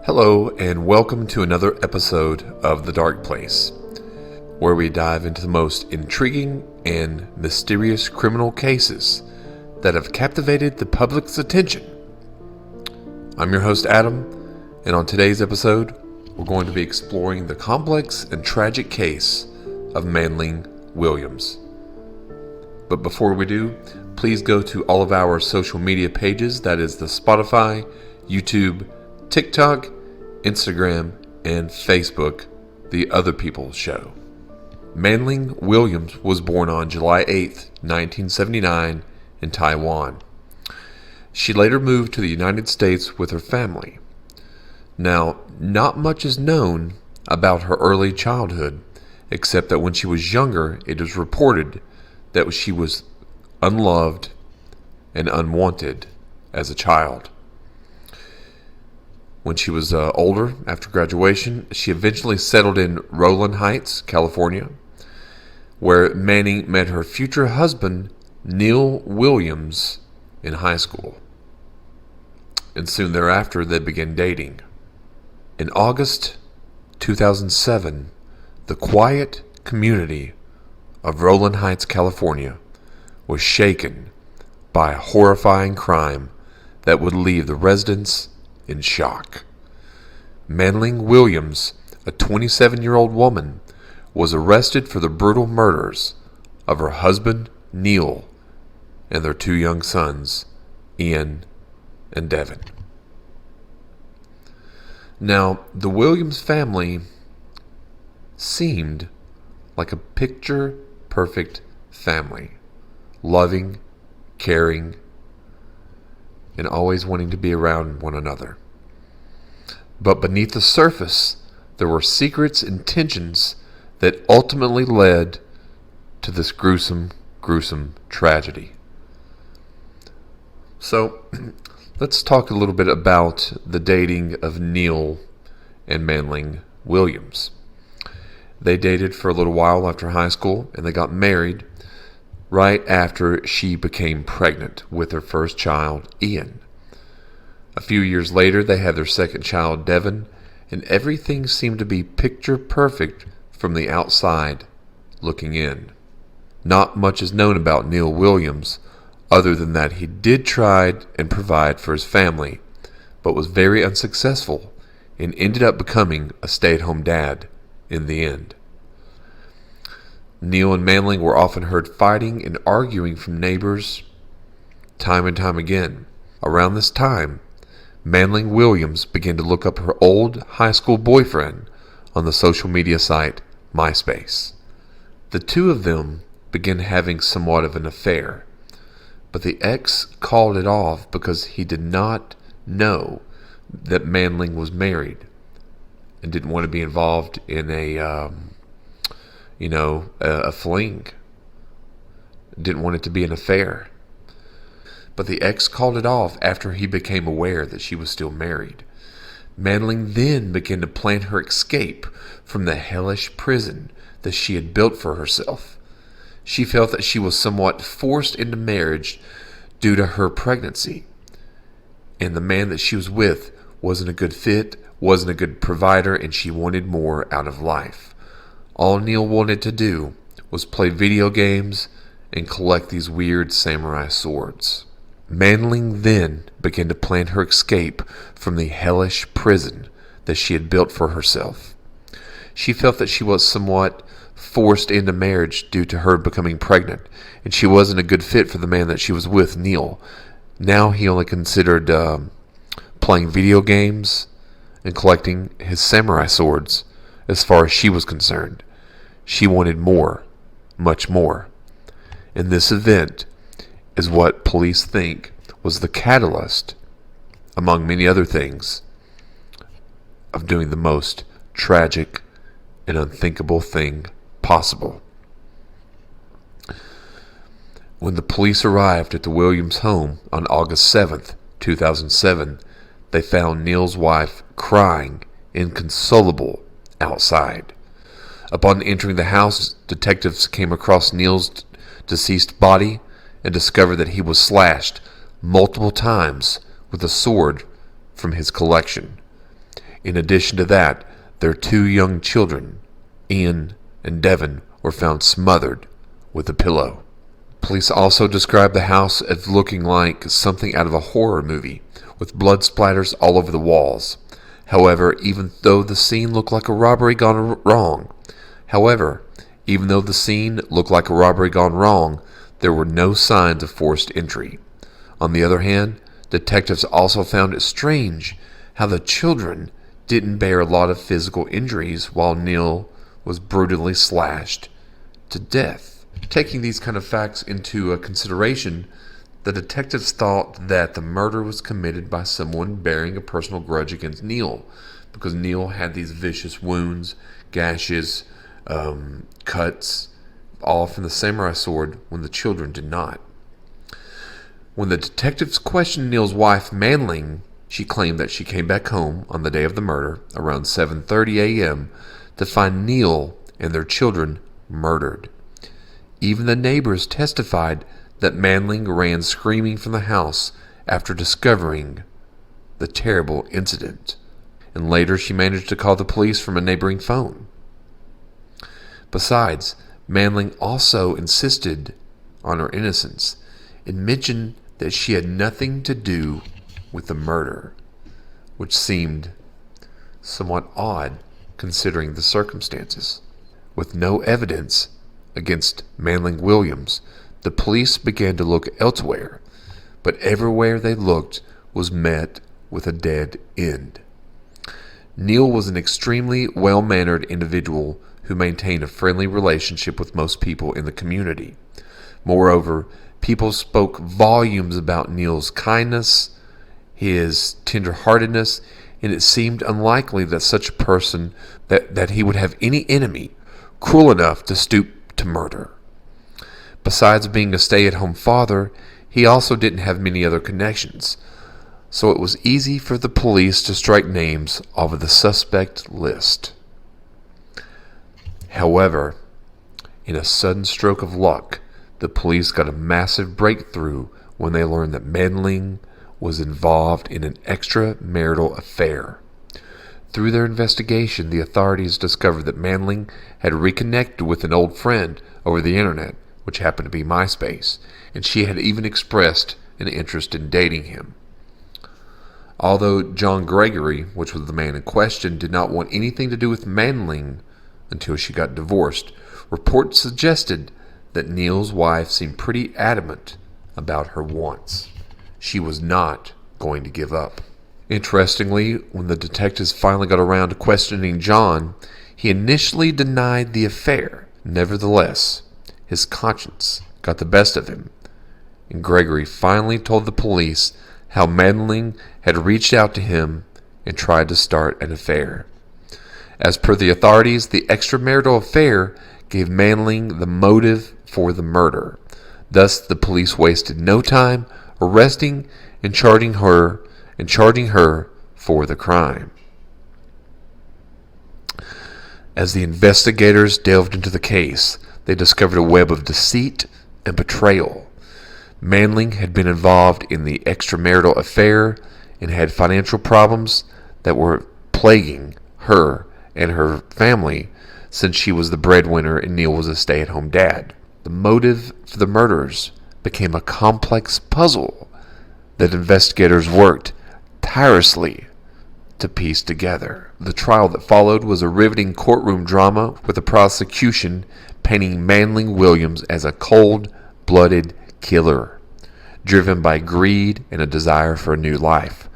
Hello, and welcome to another episode of The Dark Place, where we dive into the most intriguing and mysterious criminal cases that have captivated the public's attention. I'm your host, Adam, and on today's episode, we're going to be exploring the complex and tragic case of Manling Williams. But before we do, please go to all of our social media pages, that is the Spotify, YouTube, TikTok, Instagram, and Facebook, The Other People's Show. Manling Williams was born on July 8, 1979, in Taiwan. She later moved to the United States with her family. Now, not much is known about her early childhood, except that when she was younger, it is reported that she was unloved and unwanted as a child. When she was older, after graduation, she eventually settled in Rowland Heights, California, where Manning met her future husband, Neil Williams, in high school. And soon thereafter, they began dating. In August 2007, the quiet community of Rowland Heights, California, was shaken by a horrifying crime that would leave the residents in shock. Manling Williams, a 27-year-old woman, was arrested for the brutal murders of her husband, Neil, and their two young sons, Ian and Devin. Now, the Williams family seemed like a picture-perfect family, loving, caring, and always wanting to be around one another. But beneath the surface, there were secrets and tensions that ultimately led to this gruesome tragedy. So, let's talk a little bit about the dating of Neil and Manling Williams. They dated for a little while after high school, and they got married right after she became pregnant with her first child, Ian. A few years later, they had their second child, Devin, and everything seemed to be picture perfect from the outside looking in. Not much is known about Neil Williams, other than that he did try and provide for his family, but was very unsuccessful and ended up becoming a stay-at-home dad in the end. Neil and Manling were often heard fighting and arguing from neighbors time and time again. Around this time, Manling Williams began to look up her old high school boyfriend on the social media site MySpace. The two of them began having somewhat of an affair, but the ex called it off because he did not know that Manling was married and didn't want to be involved in a fling. Didn't want it to be an affair. But the ex called it off after he became aware that she was still married. Manling then began to plan her escape from the hellish prison that she had built for herself. She felt that she was somewhat forced into marriage due to her pregnancy, and the man that she was with wasn't a good fit, wasn't a good provider, and she wanted more out of life. All Neil wanted to do was play video games and collect these weird samurai swords. Manling then began to plan her escape from the hellish prison that she had built for herself. She felt that she was somewhat forced into marriage due to her becoming pregnant, and she wasn't a good fit for the man that she was with, Neil. Now he only considered playing video games and collecting his samurai swords as far as she was concerned. She wanted more, much more. And this event is what police think was the catalyst, among many other things, of doing the most tragic and unthinkable thing possible. When the police arrived at the Williams home on August 7th, 2007, they found Neil's wife crying, inconsolable, outside. Upon entering the house, detectives came across Neil's deceased body and discovered that he was slashed multiple times with a sword from his collection. In addition to that, their 2 young children, Ian and Devon, were found smothered with a pillow. Police also described the house as looking like something out of a horror movie, with blood splatters all over the walls. However, even though the scene looked like a robbery gone wrong, there were no signs of forced entry. On the other hand, detectives also found it strange how the children didn't bear a lot of physical injuries while Neil was brutally slashed to death. Taking these kind of facts into consideration, the detectives thought that the murder was committed by someone bearing a personal grudge against Neil, because Neil had these vicious wounds, gashes, cuts, all from the samurai sword, when the children did not. When the detectives questioned Neil's wife, Manling, she claimed that she came back home on the day of the murder around 7:30 a.m. to find Neil and their children murdered. Even the neighbors testified that Manling ran screaming from the house after discovering the terrible incident, and later she managed to call the police from a neighboring phone. Besides, Manling also insisted on her innocence and mentioned that she had nothing to do with the murder, which seemed somewhat odd considering the circumstances. With no evidence against Manling Williams, the police began to look elsewhere, but everywhere they looked was met with a dead end. Neil was an extremely well-mannered individual who maintained a friendly relationship with most people in the community. Moreover, people spoke volumes about Neil's kindness, his tender-heartedness, and it seemed unlikely that such a person that he would have any enemy cruel enough to stoop to murder. Besides being a stay-at-home father, he also didn't have many other connections, so it was easy for the police to strike names off of the suspect list. However, in a sudden stroke of luck, the police got a massive breakthrough when they learned that Manling was involved in an extramarital affair. Through their investigation, the authorities discovered that Manling had reconnected with an old friend over the internet, which happened to be MySpace, and she had even expressed an interest in dating him. Although John Gregory, which was the man in question, did not want anything to do with Manling until she got divorced, reports suggested that Neil's wife seemed pretty adamant about her wants. She was not going to give up. Interestingly, when the detectives finally got around to questioning John, he initially denied the affair. Nevertheless, his conscience got the best of him, and Gregory finally told the police how Manling had reached out to him and tried to start an affair. As per the authorities, the extramarital affair gave Manling the motive for the murder. Thus, the police wasted no time arresting and charging her for the crime. As the investigators delved into the case, they discovered a web of deceit and betrayal. Manling had been involved in the extramarital affair and had financial problems that were plaguing her and her family since she was the breadwinner and Neil was a stay-at-home dad. The motive for the murders became a complex puzzle that investigators worked tirelessly to piece together. The trial that followed was a riveting courtroom drama, with the prosecution painting Manling Williams as a cold-blooded killer, driven by greed and a desire for a new life.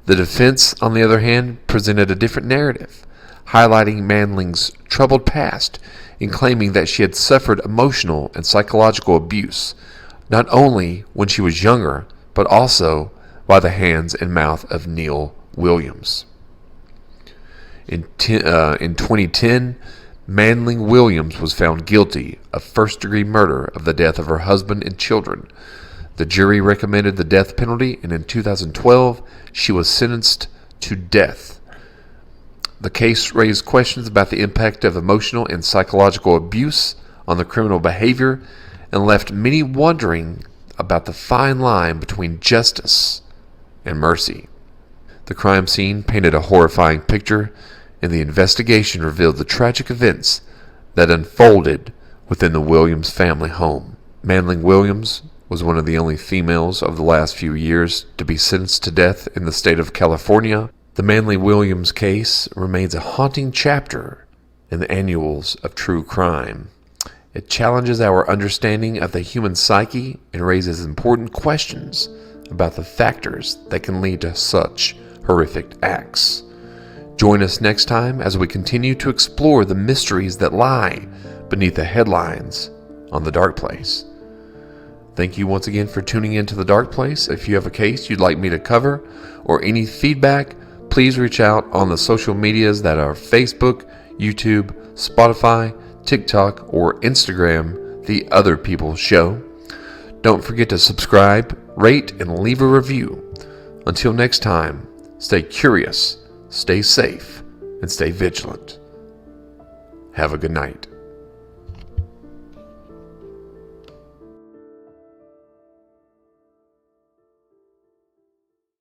The defense, on the other hand, presented a different narrative, highlighting Manling's troubled past and claiming that she had suffered emotional and psychological abuse, not only when she was younger, but also by the hands and mouth of Neil Williams. In 2010, Manling Williams was found guilty of first-degree murder of the death of her husband and children. The jury recommended the death penalty, and in 2012, she was sentenced to death. The case raised questions about the impact of emotional and psychological abuse on the criminal behavior and left many wondering about the fine line between justice and mercy. The crime scene painted a horrifying picture, and the investigation revealed the tragic events that unfolded within the Williams family home. Manling Williams was one of the only females of the last few years to be sentenced to death in the state of California. The Manling Williams case remains a haunting chapter in the annals of true crime. It challenges our understanding of the human psyche and raises important questions about the factors that can lead to such horrific acts. Join us next time as we continue to explore the mysteries that lie beneath the headlines on The Dark Place. Thank you once again for tuning in to The Dark Place. If you have a case you'd like me to cover or any feedback, please reach out on the social medias that are Facebook, YouTube, Spotify, TikTok, or Instagram, The Other People Show. Don't forget to subscribe, rate, and leave a review. Until next time, stay curious, stay safe, and stay vigilant. Have a good night.